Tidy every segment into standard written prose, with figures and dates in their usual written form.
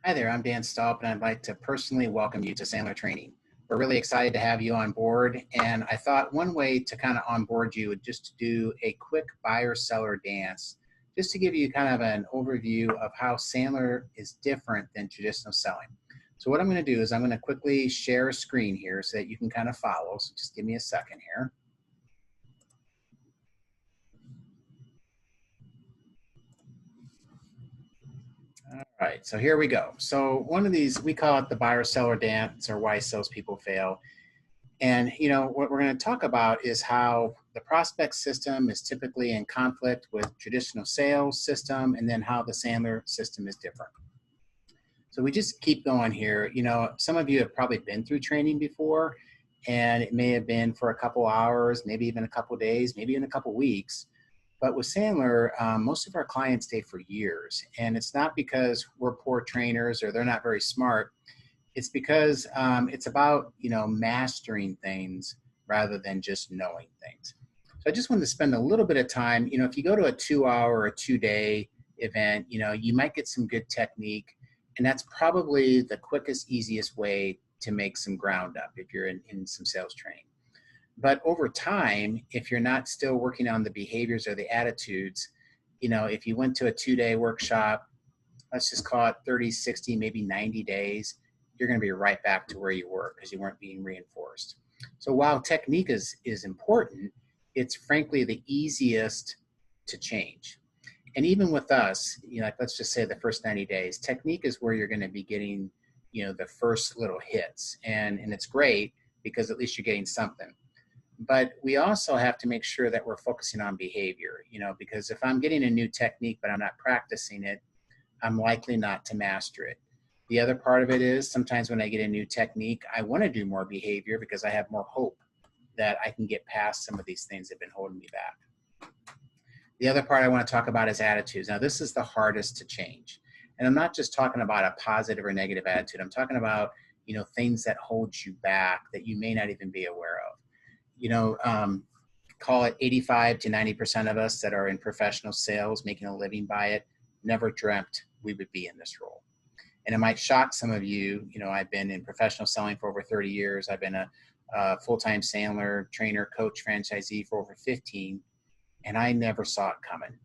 Hi there, I'm Dan Staub, and I'd like to personally welcome you to Sandler Training. We're really excited to have you on board, and I thought one way to kind of onboard you would just to do a quick buyer-seller dance, just to give you kind of an overview of how Sandler is different than traditional selling. So what I'm going to do is I'm going to quickly share a screen here so that you can kind of follow. So just give me a second here. All right, so here we go. So one of these, we call it the buyer-seller dance, or why salespeople fail. And what we're going to talk about is how the prospect system is typically in conflict with traditional sales system, and then how the Sandler system is different. So we just keep going here. Some of you have probably been through training before, and it may have been for a couple hours, maybe even a couple days, maybe in a couple weeks. But with Sandler, most of our clients stay for years. And it's not because we're poor trainers or they're not very smart. It's because it's about, mastering things rather than just knowing things. So I just wanted to spend a little bit of time, if you go to a 2-hour or 2-day event, you might get some good technique. And that's probably the quickest, easiest way to make some ground up if you're in some sales training. But over time, if you're not still working on the behaviors or the attitudes, if you went to a 2-day workshop, let's just call it 30, 60, maybe 90 days, you're going to be right back to where you were because you weren't being reinforced. So while technique is important, it's frankly the easiest to change. And even with us, let's just say the first 90 days, technique is where you're going to be getting, the first little hits. And it's great because at least you're getting something. But we also have to make sure that we're focusing on behavior, because if I'm getting a new technique, but I'm not practicing it, I'm likely not to master it. The other part of it is sometimes when I get a new technique, I want to do more behavior because I have more hope that I can get past some of these things that have been holding me back. The other part I want to talk about is attitudes. Now, this is the hardest to change. And I'm not just talking about a positive or negative attitude. I'm talking about, things that hold you back that you may not even be aware of. Call it 85 to 90% of us that are in professional sales, making a living by it, never dreamt we would be in this role. And it might shock some of you. I've been in professional selling for over 30 years. I've been a full-time Sandler trainer, coach, franchisee for over 15, and I never saw it coming.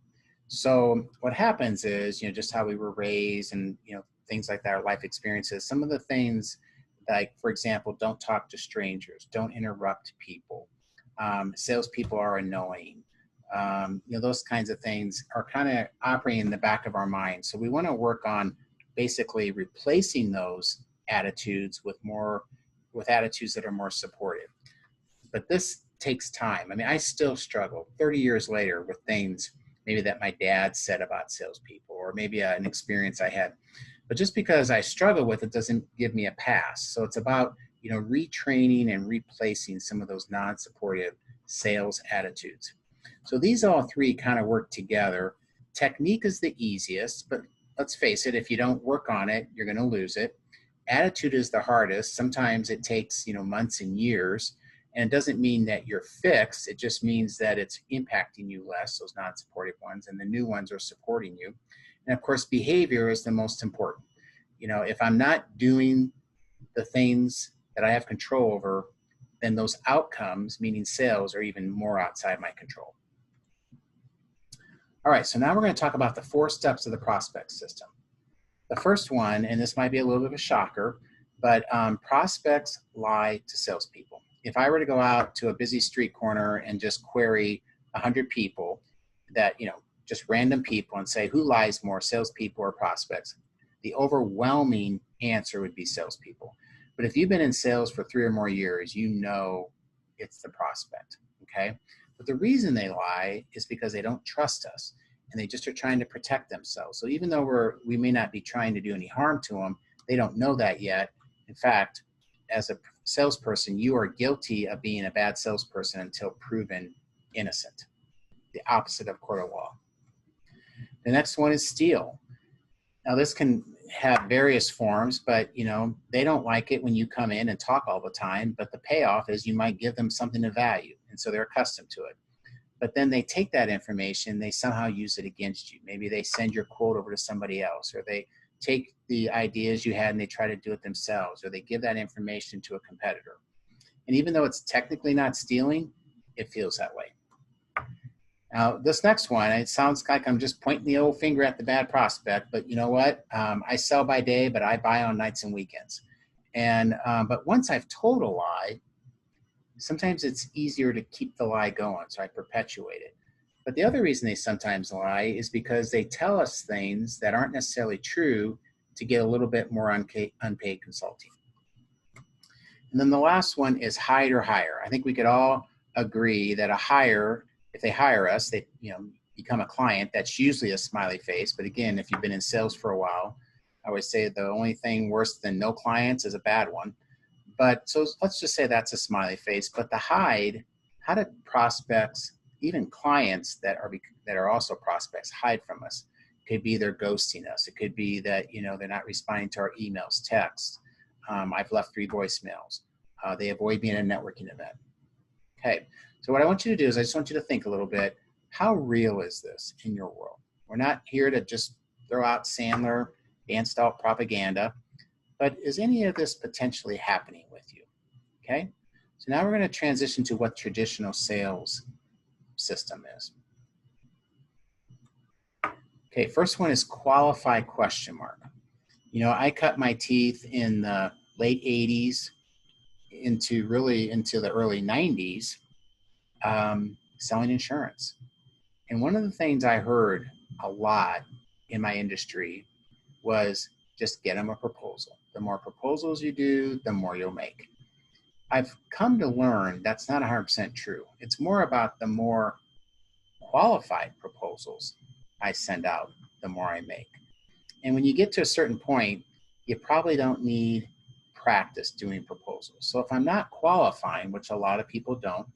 So what happens is, just how we were raised and, things like that, our life experiences, some of the things like, for example, don't talk to strangers, don't interrupt people. Salespeople are annoying. Those kinds of things are kind of operating in the back of our mind. So we want to work on basically replacing those attitudes with attitudes that are more supportive. But this takes time. I mean, I still struggle 30 years later with things maybe that my dad said about salespeople, or maybe an experience I had. But just because I struggle with it doesn't give me a pass. So it's about, retraining and replacing some of those non-supportive sales attitudes. So these all three kind of work together. Technique is the easiest, but let's face it, if you don't work on it, you're going to lose it. Attitude is the hardest. Sometimes it takes, months and years. And it doesn't mean that you're fixed. It just means that it's impacting you less, those non-supportive ones, and the new ones are supporting you. And of course, behavior is the most important. If I'm not doing the things that I have control over, then those outcomes, meaning sales, are even more outside my control. All right, so now we're going to talk about the 4 steps of the prospect system. The first one, and this might be a little bit of a shocker, but prospects lie to salespeople. If I were to go out to a busy street corner and just query 100 people that, just random people, and say, who lies more, salespeople or prospects? The overwhelming answer would be salespeople. But if you've been in sales for 3 or more years, it's the prospect, okay? But the reason they lie is because they don't trust us, and they just are trying to protect themselves. So even though we may not be trying to do any harm to them, they don't know that yet. In fact, as a salesperson, you are guilty of being a bad salesperson until proven innocent. The opposite of court of law. The next one is steal. Now this can have various forms, but they don't like it when you come in and talk all the time, but the payoff is you might give them something of value, and so they're accustomed to it. But then they take that information, they somehow use it against you. Maybe they send your quote over to somebody else, or they take the ideas you had and they try to do it themselves, or they give that information to a competitor. And even though it's technically not stealing, it feels that way. Now, this next one, it sounds like I'm just pointing the old finger at the bad prospect, but you know what? I sell by day, but I buy on nights and weekends. And but once I've told a lie, sometimes it's easier to keep the lie going, so I perpetuate it. But the other reason they sometimes lie is because they tell us things that aren't necessarily true to get a little bit more unpaid consulting. And then the last one is hide or hire. I think we could all agree that a hire, if they hire us, they become a client. That's usually a smiley face. But again, if you've been in sales for a while, I always say the only thing worse than no clients is a bad one. But so let's just say that's a smiley face. But the hide, how do prospects, even clients that are also prospects, hide from us? It could be they're ghosting us. It could be that they're not responding to our emails, texts. I've left 3 voicemails. They avoid being at a networking event. Okay, so what I want you to do is I just want you to think a little bit, how real is this in your world? We're not here to just throw out Sandler, danced out propaganda, but is any of this potentially happening with you? Okay, so now we're going to transition to what traditional sales system is. Okay, first one is qualify ? I cut my teeth in the late 80s into the early 90s selling insurance. And one of the things I heard a lot in my industry was just get them a proposal. The more proposals you do, the more you'll make. I've come to learn that's not 100% true. It's more about the more qualified proposals I send out, the more I make. And when you get to a certain point, you probably don't need practice doing proposals. So if I'm not qualifying, which a lot of people don't,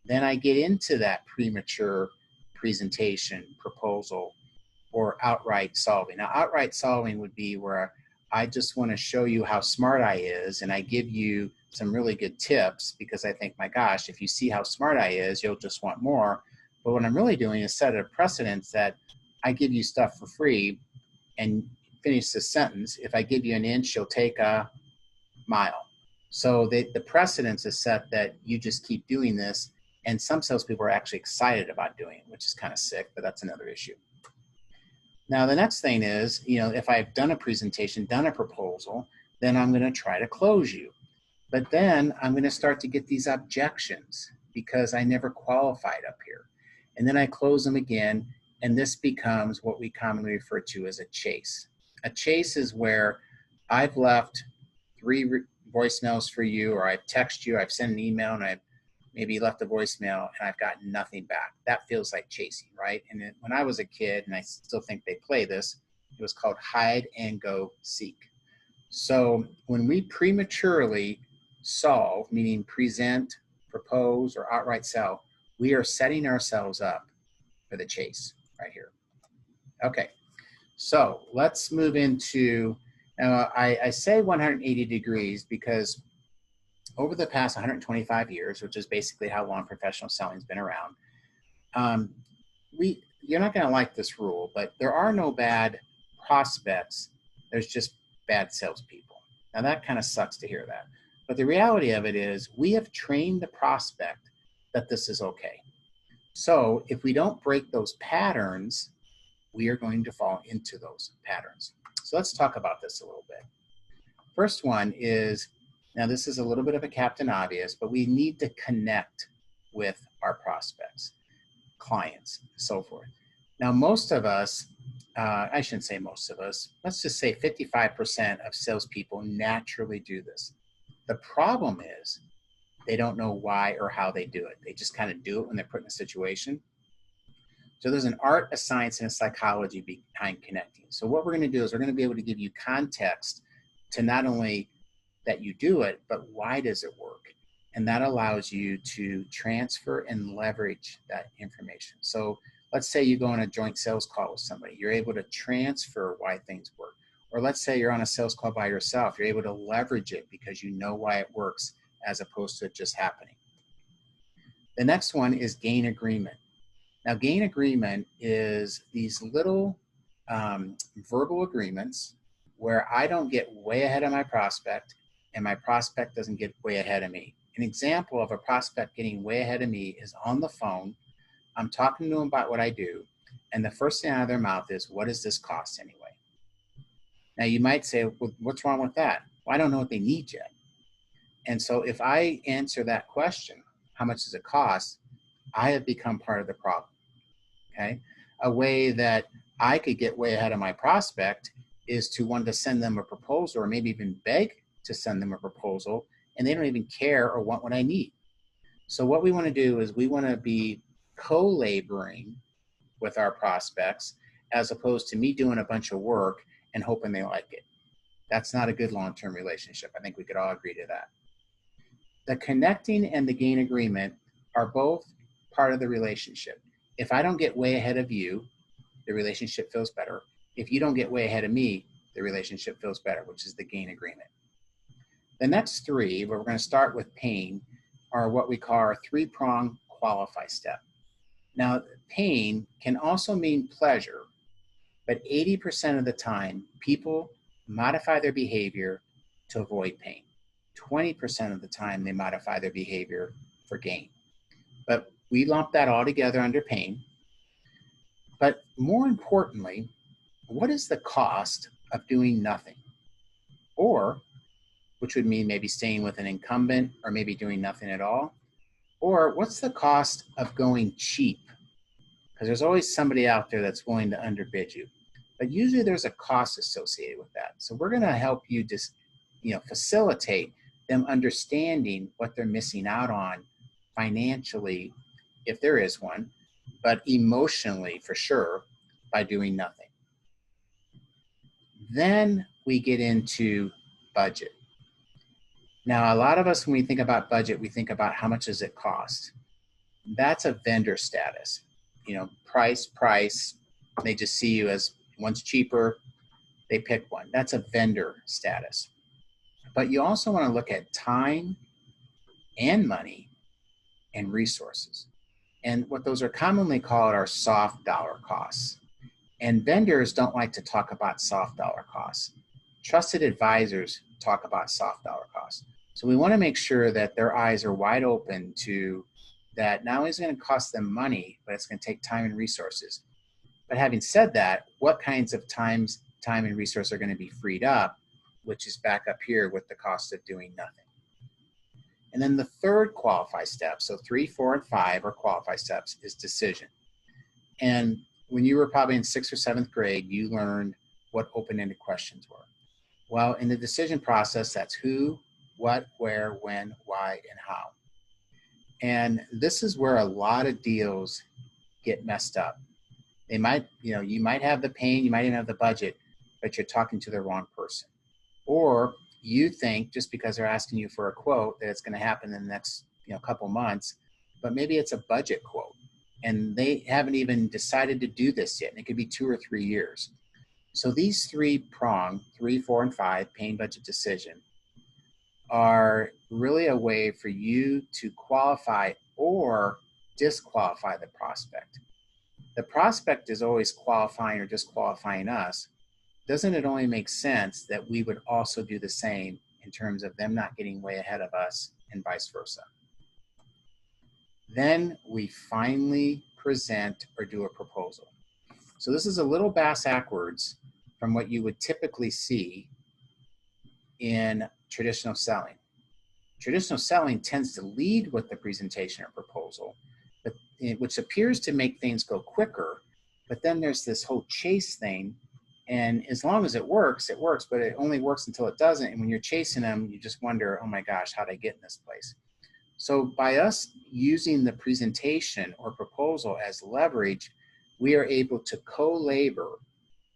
then I get into that premature presentation, proposal, or outright solving. Now, outright solving would be where I just want to show you how smart I is, and I give you some really good tips because I think, my gosh, if you see how smart I is, you'll just want more. But what I'm really doing is set a precedence that I give you stuff for free, and finish the sentence. If I give you an inch, you'll take a mile. So the precedence is set that you just keep doing this, and some salespeople are actually excited about doing it, which is kind of sick, but that's another issue. Now, the next thing is, if I've done a presentation, done a proposal, then I'm going to try to close you. But then I'm going to start to get these objections because I never qualified up here. And then I close them again, and this becomes what we commonly refer to as a chase. A chase is where I've left 3 voicemails for you, or I've texted you, I've sent an email, and I've maybe left a voicemail, and I've gotten nothing back. That feels like chasing, right? And when I was a kid, and I still think they play this, it was called hide and go seek. So when we prematurely solve, meaning present, propose, or outright sell, we are setting ourselves up for the chase right here. Okay, so let's move into, now I say 180 degrees because over the past 125 years, which is basically how long professional selling's been around, you're not going to like this rule, but there are no bad prospects. There's just bad salespeople. Now that kind of sucks to hear that. But the reality of it is we have trained the prospect that this is okay. So if we don't break those patterns, we are going to fall into those patterns. So let's talk about this a little bit. First one is, now this is a little bit of a Captain Obvious, but we need to connect with our prospects, clients, and so forth. Now most of us, I shouldn't say most of us, let's just say 55% of salespeople naturally do this. The problem is they don't know why or how they do it. They just kind of do it when they're put in a situation. So there's an art, a science, and a psychology behind connecting. So what we're going to do is we're going to be able to give you context to not only that you do it, but why does it work? And that allows you to transfer and leverage that information. So let's say you go on a joint sales call with somebody. You're able to transfer why things work. Or let's say you're on a sales call by yourself. You're able to leverage it because you know why it works as opposed to it just happening. The next one is gain agreement. Now, gain agreement is these little verbal agreements where I don't get way ahead of my prospect and my prospect doesn't get way ahead of me. An example of a prospect getting way ahead of me is on the phone. I'm talking to them about what I do, and the first thing out of their mouth is, what does this cost anyway? Now you might say, well, what's wrong with that? Well, I don't know what they need yet. And so if I answer that question, how much does it cost? I have become part of the problem, okay? A way that I could get way ahead of my prospect is to want to send them a proposal, or maybe even beg to send them a proposal, and they don't even care or want what I need. So what we want to do is we want to be co-laboring with our prospects, as opposed to me doing a bunch of work and hoping they like it. That's not a good long-term relationship. I think we could all agree to that. The connecting and the gain agreement are both part of the relationship. If I don't get way ahead of you, the relationship feels better. If you don't get way ahead of me, the relationship feels better, which is the gain agreement. The next three, where we're going to start with pain, are what we call our three-prong qualify step. Now, pain can also mean pleasure, but 80% of the time, people modify their behavior to avoid pain. 20% of the time, they modify their behavior for gain. But we lump that all together under pain. But more importantly, what is the cost of doing nothing? Or, which would mean maybe staying with an incumbent or maybe doing nothing at all. Or what's the cost of going cheap? Because there's always somebody out there that's willing to underbid you. But usually there's a cost associated with that. So we're going to help you just, facilitate them understanding what they're missing out on financially, if there is one, but emotionally for sure, by doing nothing. Then we get into budget. Now, a lot of us, when we think about budget, we think about how much does it cost. That's a vendor status. Price. They just see you as one's cheaper, they pick one. That's a vendor status. But you also want to look at time and money and resources. And what those are commonly called are soft dollar costs. And vendors don't like to talk about soft dollar costs. Trusted advisors talk about soft dollar costs. So we want to make sure that their eyes are wide open to that. Not only is it going to cost them money, but it's going to take time and resources. But having said that, what kinds of time and resources are going to be freed up, which is back up here with the cost of doing nothing. And then the third qualify step, so 3, 4, and 5 are qualify steps, is decision. And when you were probably in 6th or 7th grade, you learned what open-ended questions were. Well, in the decision process, that's who, what, where, when, why, and how. And this is where a lot of deals get messed up. They might, you might have the pain, you might even have the budget, but you're talking to the wrong person. Or you think just because they're asking you for a quote that it's going to happen in the next, couple months, but maybe it's a budget quote and they haven't even decided to do this yet. And it could be 2 or 3 years. So these 3-prong, 3, 4, and 5, pain, budget, decision, are really a way for you to qualify or disqualify the prospect. The prospect is always qualifying or disqualifying us. Doesn't it only make sense that we would also do the same in terms of them not getting way ahead of us and vice versa? Then we finally present or do a proposal. So this is a little backwards from what you would typically see in traditional selling. Traditional selling tends to lead with the presentation or proposal, which appears to make things go quicker, but then there's this whole chase thing. And as long as it works, but it only works until it doesn't. And when you're chasing them, you just wonder, oh my gosh, how'd I get in this place? So by us using the presentation or proposal as leverage, we are able to co-labor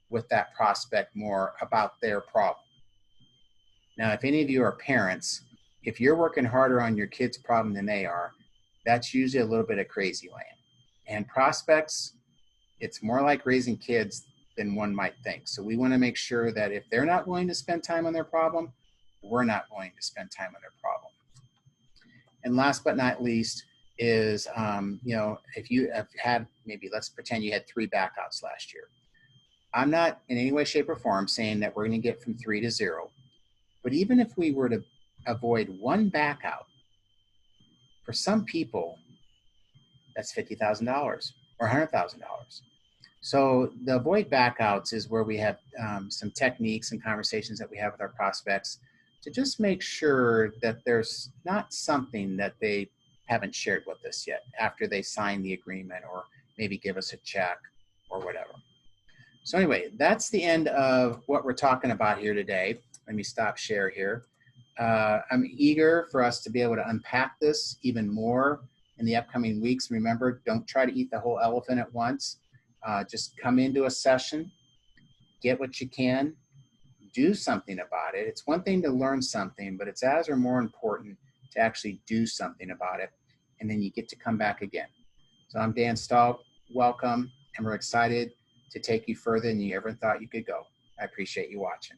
with that prospect more about their problem. Now, if any of you are parents, if you're working harder on your kid's problem than they are, that's usually a little bit of crazy land. And prospects, it's more like raising kids than one might think. So we want to make sure that if they're not willing to spend time on their problem, we're not willing to spend time on their problem. And last but not least is, if you have had, maybe let's pretend you had 3 backouts last year. I'm not in any way, shape, or form saying that we're going to get from 3 to 0. But even if we were to avoid one back out, for some people, that's $50,000 or $100,000. So the avoid backouts is where we have some techniques and conversations that we have with our prospects to just make sure that there's not something that they haven't shared with us yet after they sign the agreement or maybe give us a check or whatever. So anyway, that's the end of what we're talking about here today. Let me stop share here. I'm eager for us to be able to unpack this even more in the upcoming weeks. Remember, don't try to eat the whole elephant at once. Just come into a session, get what you can, do something about it. It's one thing to learn something, but it's as or more important to actually do something about it. And then you get to come back again. So I'm Dan Stahl. Welcome. And we're excited to take you further than you ever thought you could go. I appreciate you watching.